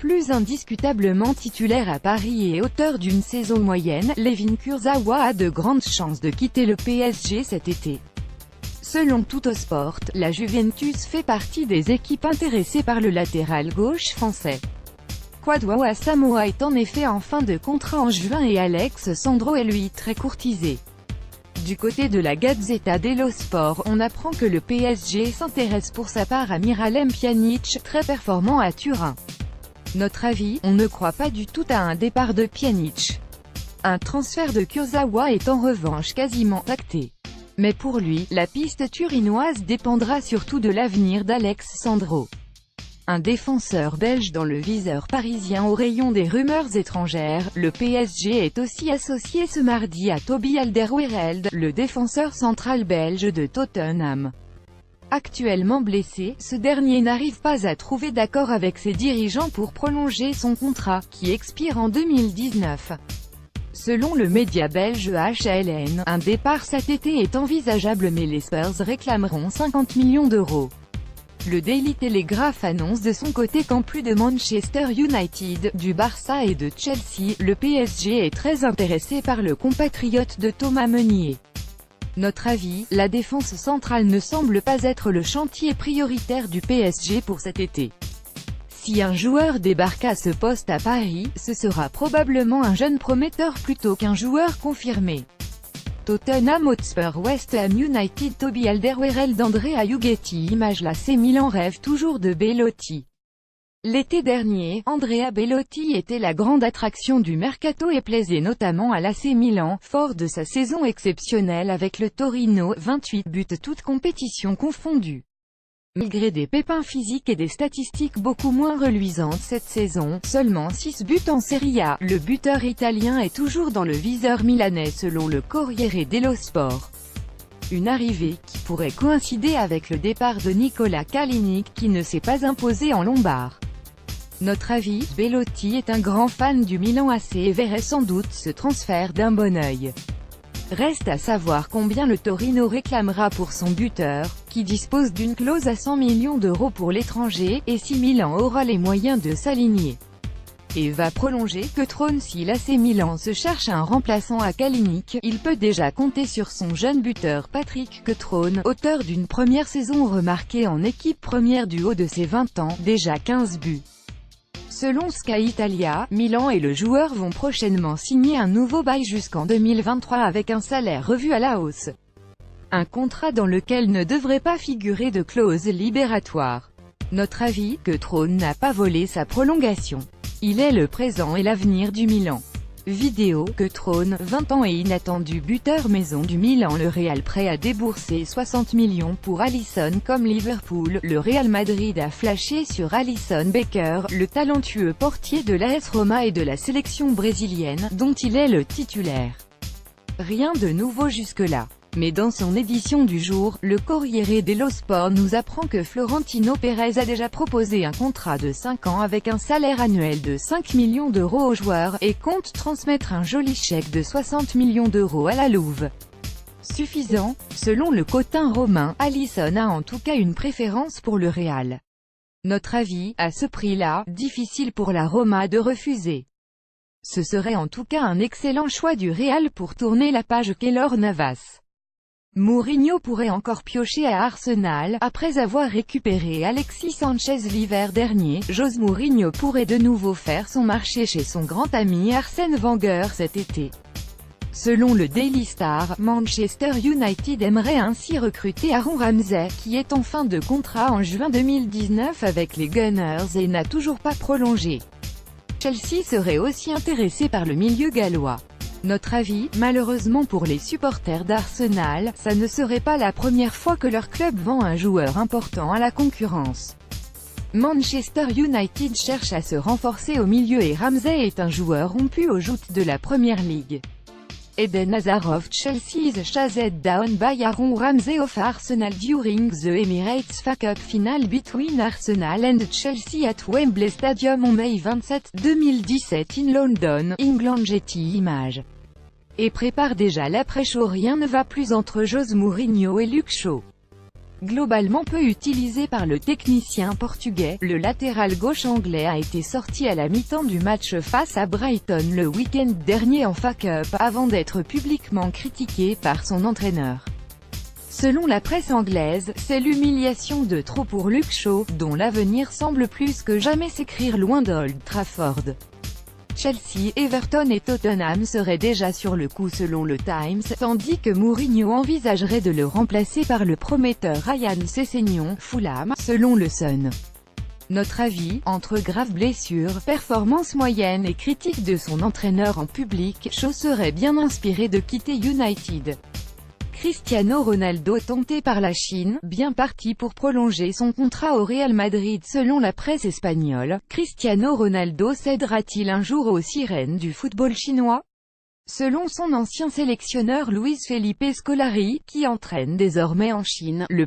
plus indiscutablement titulaire à Paris et auteur d'une saison moyenne, Layvin Kurzawa a de grandes chances de quitter le PSG cet été. Selon Tuttosport, la Juventus fait partie des équipes intéressées par le latéral gauche français. Kwadwo Asamoah est en effet en fin de contrat en juin et Alex Sandro est lui très courtisé. Du côté de la Gazzetta dello Sport, on apprend que le PSG s'intéresse pour sa part à Miralem Pjanic, très performant à Turin. Notre avis, on ne croit pas du tout à un départ de Pjanic. Un transfert de Kurzawa est en revanche quasiment acté. Mais pour lui, la piste turinoise dépendra surtout de l'avenir d'Alex Sandro. Un défenseur belge dans le viseur parisien au rayon des rumeurs étrangères, le PSG est aussi associé ce mardi à Toby Alderweireld, le défenseur central belge de Tottenham. Actuellement blessé, ce dernier n'arrive pas à trouver d'accord avec ses dirigeants pour prolonger son contrat, qui expire en 2019. Selon le média belge HLN, un départ cet été est envisageable mais les Spurs réclameront 50 millions d'euros. Le Daily Telegraph annonce de son côté qu'en plus de Manchester United, du Barça et de Chelsea, le PSG est très intéressé par le compatriote de Thomas Meunier. Notre avis, la défense centrale ne semble pas être le chantier prioritaire du PSG pour cet été. Si un joueur débarque à ce poste à Paris, ce sera probablement un jeune prometteur plutôt qu'un joueur confirmé. Tottenham Hotspur West Ham United Toby Alderweireld André Ayoubeti Image l'AC Milan rêve toujours de Belotti. L'été dernier, Andrea Belotti était la grande attraction du mercato et plaisait notamment à l'AC Milan, fort de sa saison exceptionnelle avec le Torino, 28 buts toutes compétitions confondues. Malgré des pépins physiques et des statistiques beaucoup moins reluisantes cette saison, seulement 6 buts en Serie A, le buteur italien est toujours dans le viseur milanais selon le Corriere dello Sport. Une arrivée qui pourrait coïncider avec le départ de Nicolas Kalinic qui ne s'est pas imposé en Lombard. Notre avis, Belotti est un grand fan du Milan AC et verrait sans doute ce transfert d'un bon œil. Reste à savoir combien le Torino réclamera pour son buteur, qui dispose d'une clause à 100 millions d'euros pour l'étranger, et si Milan aura les moyens de s'aligner et va prolonger Cotrone. Si l'AC Milan se cherche un remplaçant à Kalinic, il peut déjà compter sur son jeune buteur Patrick Cotrone, auteur d'une première saison remarquée en équipe première du haut de ses 20 ans, déjà 15 buts. Selon Sky Italia, Milan et le joueur vont prochainement signer un nouveau bail jusqu'en 2023 avec un salaire revu à la hausse. Un contrat dans lequel ne devrait pas figurer de clause libératoire. Notre avis, Cotrone n'a pas volé sa prolongation. Il est le présent et l'avenir du Milan. Vidéo, Cotrone, 20 ans et inattendu buteur maison du Milan. Le Real prêt à débourser 60 millions pour Alisson comme Liverpool. Le Real Madrid a flashé sur Alisson Becker, le talentueux portier de l'AS Roma et de la sélection brésilienne, dont il est le titulaire. Rien de nouveau jusque-là. Mais dans son édition du jour, le Corriere dello Sport nous apprend que Florentino Pérez a déjà proposé un contrat de 5 ans avec un salaire annuel de 5 millions d'euros au joueur, et compte transmettre un joli chèque de 60 millions d'euros à la Louve. Suffisant, selon le Cotin romain, Alisson a en tout cas une préférence pour le Real. Notre avis, à ce prix-là, difficile pour la Roma de refuser. Ce serait en tout cas un excellent choix du Real pour tourner la page Keylor Navas. Mourinho pourrait encore piocher à Arsenal, après avoir récupéré Alexis Sanchez l'hiver dernier. José Mourinho pourrait de nouveau faire son marché chez son grand ami Arsène Wenger cet été. Selon le Daily Star, Manchester United aimerait ainsi recruter Aaron Ramsey, qui est en fin de contrat en juin 2019 avec les Gunners et n'a toujours pas prolongé. Chelsea serait aussi intéressé par le milieu gallois. Notre avis, malheureusement pour les supporters d'Arsenal, ça ne serait pas la première fois que leur club vend un joueur important à la concurrence. Manchester United cherche à se renforcer au milieu et Ramsey est un joueur rompu aux joutes de la Premier League. Eden Hazard of Chelsea is chased down by Aaron Ramsey of Arsenal during the Emirates FA Cup final between Arsenal and Chelsea at Wembley Stadium on May 27, 2017 in London, England. Getty Images. Et prépare déjà l'après-show. Rien ne va plus entre José Mourinho et Luke Shaw. Globalement peu utilisé par le technicien portugais, le latéral gauche anglais a été sorti à la mi-temps du match face à Brighton le week-end dernier en FA Cup, avant d'être publiquement critiqué par son entraîneur. Selon la presse anglaise, c'est l'humiliation de trop pour Luke Shaw, dont l'avenir semble plus que jamais s'écrire loin d'Old Trafford. Chelsea, Everton et Tottenham seraient déjà sur le coup selon le Times, tandis que Mourinho envisagerait de le remplacer par le prometteur Ryan Sessegnon, Fulham, selon le Sun. Notre avis, entre graves blessures, performances moyennes et critiques de son entraîneur en public, Shaw serait bien inspiré de quitter United. Cristiano Ronaldo tenté par la Chine, bien parti pour prolonger son contrat au Real Madrid selon la presse espagnole. Cristiano Ronaldo cédera-t-il un jour aux sirènes du football chinois? Selon son ancien sélectionneur Luis Felipe Scolari, qui entraîne désormais en Chine, le